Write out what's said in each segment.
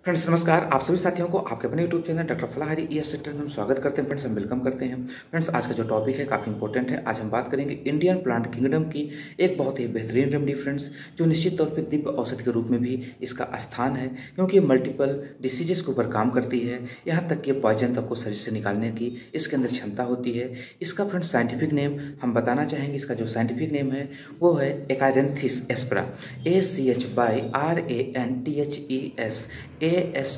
Friends नमस्कार। आप सभी साथियों को आपके अपने यूट्यूब चैनल डॉक्टर फलाह हरी ई सेक्टर में हम स्वागत करते हैं। फ्रेंड्स हम वेलकम करते हैं। फ्रेंड्स आज का जो टॉपिक है काफ़ी इंपॉर्टेंट है। आज हम बात करेंगे इंडियन प्लांट किंगडम की एक बहुत ही बेहतरीन रेमेडी फ्रेंड्स, जो निश्चित तौर पे दिव्य औषधि के रूप में भी इसका स्थान है, क्योंकि ये मल्टीपल डिसीजेस के ऊपर काम करती है। यहाँ तक कि पॉइजन तक को शरीर से निकालने की इसके अंदर क्षमता होती है। इसका फ्रेंड्स साइंटिफिक नेम हम बताना चाहेंगे। इसका जो साइंटिफिक नेम है वो है एकाइरेंथिस एस्परा, ACHYRANTHES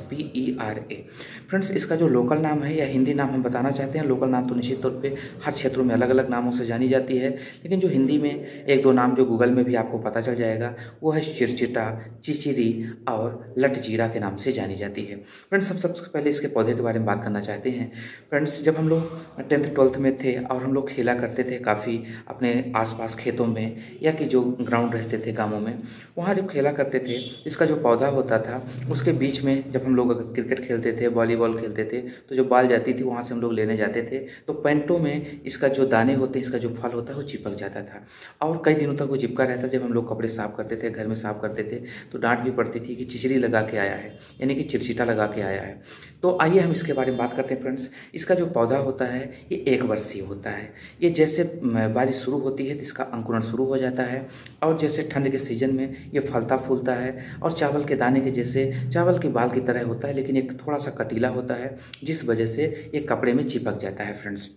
फ्रेंड्स इसका जो लोकल नाम है या हिंदी नाम हम बताना चाहते हैं। लोकल नाम तो निश्चित तौर पे हर क्षेत्रों में अलग अलग नामों से जानी जाती है, लेकिन जो हिंदी में एक दो नाम जो गूगल में भी आपको पता चल जाएगा वो है चिरचिटा, चिचिरी और लटजीरा के नाम से जानी जाती है। फ्रेंड्स हम सबसे पहले इसके पौधे के बारे में बात करना चाहते हैं। फ्रेंड्स जब हम लोग 10th-12th में थे और हम लोग खेला करते थे काफ़ी अपने आसपास खेतों में या कि जो ग्राउंड रहते थे गाँवों में, वहाँ जब खेला करते थे इसका जो पौधा होता था उसके बीच में जब हम लोग अगर क्रिकेट खेलते थे, वॉलीबॉल खेलते थे, तो जो बॉल जाती थी वहाँ से हम लोग लेने जाते थे, तो पैंटों में इसका जो दाने होते हैं, इसका जो फल होता है वो चिपक जाता था और कई दिनों तक वो चिपका रहता। जब हम लोग कपड़े साफ करते थे, घर में साफ करते थे, तो डांट भी पड़ती थी कि चिचरी लगा के आया है, यानी कि चिरचिटा लगा के आया है। तो आइए हम इसके बारे में बात करते हैं। फ्रेंड्स इसका जो पौधा होता है ये 1 वर्षीय होता है। ये जैसे बारिश शुरू होती है तो इसका अंकुरण शुरू हो जाता है और जैसे ठंड के सीजन में ये फलता फूलता है और चावल के दाने के जैसे चावल के बाल की तरह होता है, लेकिन एक थोड़ा सा कटीला होता है, जिस वजह से ये कपड़े में चिपक जाता है फ्रेंड्स।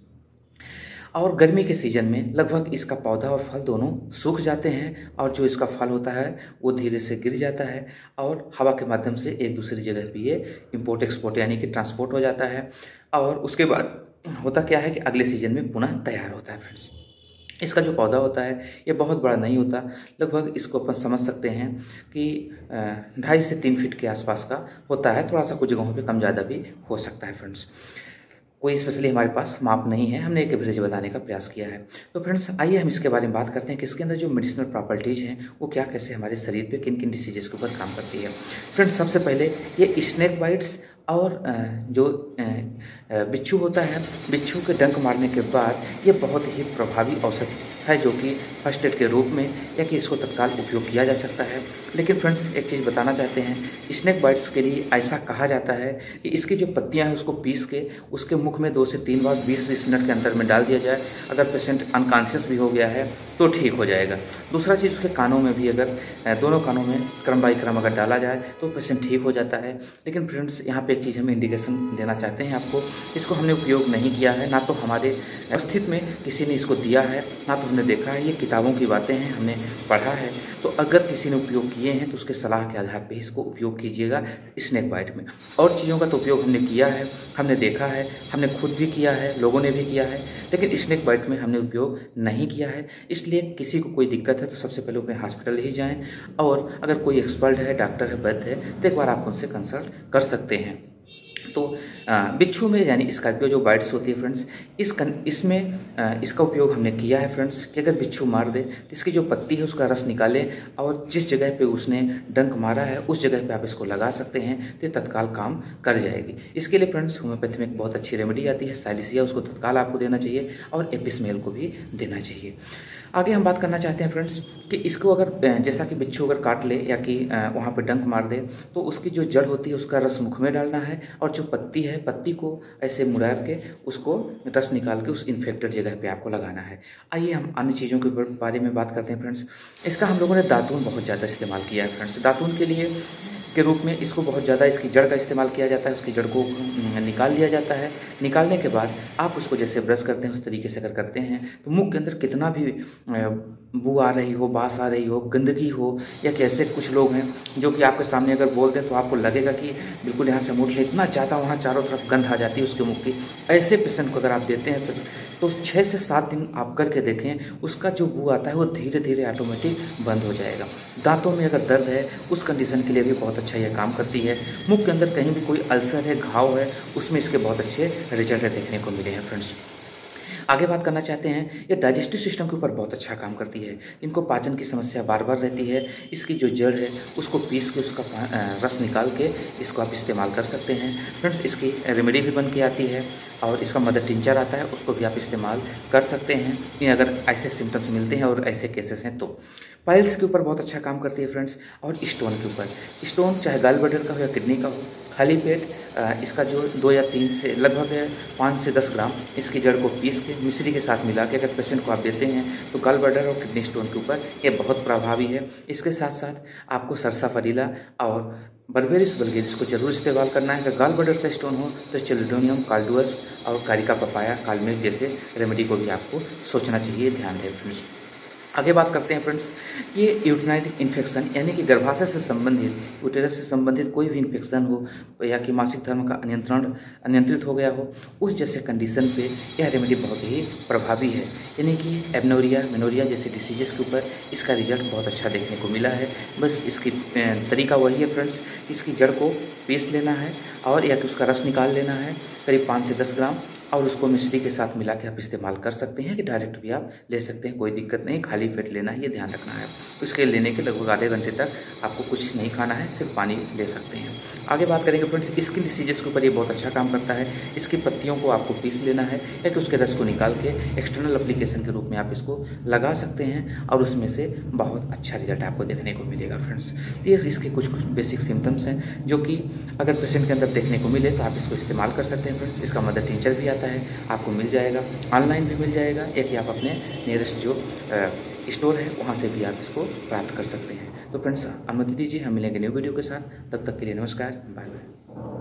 और गर्मी के सीजन में लगभग इसका पौधा और फल दोनों सूख जाते हैं और जो इसका फल होता है वो धीरे से गिर जाता है और हवा के माध्यम से एक दूसरी जगह पे ये इम्पोर्ट एक्सपोर्ट यानी कि ट्रांसपोर्ट हो जाता है और उसके बाद होता क्या है कि अगले सीजन में पुनः तैयार होता है। फ्रेंड्स इसका जो पौधा होता है ये बहुत बड़ा नहीं होता, लगभग इसको अपन समझ सकते हैं कि 2.5 से 3 फीट के आसपास का होता है। थोड़ा सा कुछ जगहों पे कम ज़्यादा भी हो सकता है। फ्रेंड्स कोई स्पेशली हमारे पास माप नहीं है, हमने एक एवरेज बताने का प्रयास किया है। तो फ्रेंड्स आइए हम इसके बारे में बात करते हैं कि इसके अंदर जो मेडिसिनल प्रॉपर्टीज़ हैं वो क्या कैसे हमारे शरीर पे किन किन डिसीजेस के ऊपर काम करती है। फ्रेंड्स सबसे पहले ये स्नेक बाइट्स और जो बिच्छू होता है, बिच्छू के डंक मारने के बाद ये बहुत ही प्रभावी औषधि है, जो कि फर्स्ट एड के रूप में या कि इसको तत्काल उपयोग किया जा सकता है। लेकिन फ्रेंड्स एक चीज़ बताना चाहते हैं, स्नेक बाइट्स के लिए ऐसा कहा जाता है कि इसकी जो पत्तियां हैं उसको पीस के उसके मुख में 2 से 3 बार 20-20 मिनट के अंदर में डाल दिया जाए। अगर पेशेंट अनकॉन्शियस भी हो गया है तो ठीक हो जाएगा। दूसरा चीज़ उसके कानों में भी अगर दोनों कानों में क्रम बाई क्रम अगर डाला जाए तो पेशेंट ठीक हो जाता है। लेकिन फ्रेंड्स यहाँ पे एक चीज़ हम इंडिकेशन देना चाहते हैं आपको, इसको हमने उपयोग नहीं किया है, ना तो हमारे स्थित में किसी ने इसको दिया है, ना तो हमने देखा है। ये किताबों की बातें हैं, हमने पढ़ा है। तो अगर किसी ने उपयोग किए हैं तो उसके सलाह के आधार पर इसको उपयोग कीजिएगा स्नेक बाइट में। और चीज़ों का तो उपयोग हमने किया है, हमने देखा है, हमने खुद भी किया है, लोगों ने भी किया है, लेकिन स्नेक बाइट में हमने उपयोग नहीं किया है। इसलिए किसी को कोई दिक्कत है तो सबसे पहले अपने हॉस्पिटल ही जाएं और अगर कोई एक्सपर्ट है, डॉक्टर है, वैद्य है, तो एक बार आप उनसे कंसल्ट कर सकते हैं। तो बिच्छू में यानी स्कॉर्पियो जो बाइट्स होती है फ्रेंड्स, इसमें इसका उपयोग हमने किया है फ्रेंड्स कि अगर बिच्छू मार दे तो इसकी जो पत्ती है उसका रस निकालें और जिस जगह पे उसने डंक मारा है उस जगह पे आप इसको लगा सकते हैं, तो तत्काल काम कर जाएगी। इसके लिए फ्रेंड्स होम्योपैथी में एक बहुत अच्छी रेमेडी आती है साइलिसिया, उसको तत्काल आपको देना चाहिए और एपिसमेल को भी देना चाहिए। आगे हम बात करना चाहते हैं फ्रेंड्स कि इसको अगर जैसा कि बिच्छू अगर काट ले या कि वहाँ पे डंक मार दे तो उसकी जो जड़ होती है उसका रस मुख में डालना है और जो पत्ती है पत्ती को ऐसे मुड़ा के उसको रस निकाल के उस इन्फेक्टेड जगह पे आपको लगाना है। आइए हम अन्य चीज़ों के बारे में बात करते हैं फ्रेंड्स। इसका हम लोगों ने दातून बहुत ज़्यादा इस्तेमाल किया है फ्रेंड्स। दातून के लिए के रूप में इसको बहुत ज़्यादा इसकी जड़ का इस्तेमाल किया जाता है। उसकी जड़ को निकाल लिया जाता है। निकालने के बाद आप उसको जैसे ब्रश करते हैं उस तरीके से अगर करते हैं तो मुंह के अंदर कितना भी बू आ रही हो, बास आ रही हो, गंदगी हो, या कि ऐसे कुछ लोग हैं जो कि आपके सामने अगर बोल दें तो आपको लगेगा कि बिल्कुल यहाँ से मुँह ले, इतना ज़्यादा वहाँ चारों तरफ गंध आ जाती है उसके मुँह की। ऐसे पेशेंट को अगर आप देते हैं तो 6 से 7 दिन आप करके देखें, उसका जो बू आता है वो धीरे धीरे ऑटोमेटिक बंद हो जाएगा। दांतों में अगर दर्द है उस कंडीशन के लिए भी बहुत अच्छा ये काम करती है। मुख के अंदर कहीं भी कोई अल्सर है, घाव है, उसमें इसके बहुत अच्छे रिजल्ट देखने को मिले हैं फ्रेंड्स। आगे बात करना चाहते हैं, ये डाइजेस्टिव सिस्टम के ऊपर बहुत अच्छा काम करती है। इनको पाचन की समस्या बार बार रहती है, इसकी जो जड़ है उसको पीस के उसका रस निकाल के इसको आप इस्तेमाल कर सकते हैं फ्रेंड्स। इसकी रेमेडी भी बन के आती है और इसका मदर टिंचर आता है, उसको भी आप इस्तेमाल कर सकते हैं अगर ऐसे सिम्टम्स मिलते हैं और ऐसे केसेस हैं तो। पाइल्स के ऊपर बहुत अच्छा काम करती है फ्रेंड्स, और स्टोन के ऊपर। स्टोन चाहे गॉल ब्लैडर का हो या किडनी का हो, खाली पेट इसका जो 2 या 3 से लगभग है 5 से 10 ग्राम इसकी जड़ को पीस के मिश्री के साथ मिला के अगर पेशेंट को आप देते हैं तो गॉल ब्लैडर और किडनी स्टोन के ऊपर ये बहुत प्रभावी है। इसके साथ साथ आपको सरसा फरीला और बर्बेरिस वल्गेरिस को जरूर इस्तेमाल करना है। अगर गॉल ब्लैडर का स्टोन हो तो चेलिडोनियम काल्डुअस और कारिका पपाया कालमेघ जैसे रेमेडी को भी आपको सोचना चाहिए, ध्यान दें फ्रेंड्स। आगे बात करते हैं फ्रेंड्स, ये यूटेराइन इन्फेक्शन यानी कि गर्भाशय से संबंधित, यूटेरस से संबंधित कोई भी इन्फेक्शन हो या कि मासिक धर्म का अनियंत्रित हो गया हो, उस जैसे कंडीशन पे यह रेमेडी बहुत ही प्रभावी है। यानी कि एबनोरिया मेनोरिया जैसे डिसीजेस के ऊपर इसका रिजल्ट बहुत अच्छा देखने को मिला है। बस इसकी तरीका वही है फ्रेंड्स, इसकी जड़ को पीस लेना है और या कि उसका रस निकाल लेना है करीब 5 से 10 ग्राम, और उसको मिश्री के साथ मिला के आप इस्तेमाल कर सकते हैं कि डायरेक्ट भी आप ले सकते हैं, कोई दिक्कत नहीं। खाली पेट लेना है, ये ध्यान रखना है। उसके लेने के लगभग आधे घंटे तक आपको कुछ नहीं खाना है, सिर्फ पानी ले सकते हैं। आगे बात करेंगे फ्रेंड्स, स्किन डिसीजेस के ऊपर ये बहुत अच्छा काम करता है। इसकी पत्तियों को आपको पीस लेना है या कि उसके रस को निकाल के एक्सटर्नल एप्लीकेशन के रूप में आप इसको लगा सकते हैं और उसमें से बहुत अच्छा रिजल्ट आपको देखने को मिलेगा फ्रेंड्स। ये इसके कुछ बेसिक सिम्टम्स हैं जो कि अगर पेशेंट के अंदर देखने को मिले तो आप इसको इस्तेमाल कर सकते हैं फ्रेंड्स। इसका मदर टिंचर भी आता है, आपको मिल जाएगा, ऑनलाइन भी मिल जाएगा, या कि आप अपने नियरेस्ट जो स्टोर है वहाँ से भी आप इसको प्राप्त कर सकते हैं। तो फ्रेंड्स अनुमति दीजिए, हम मिलेंगे न्यू वीडियो के साथ, तब तक के लिए नमस्कार, बाय बाय।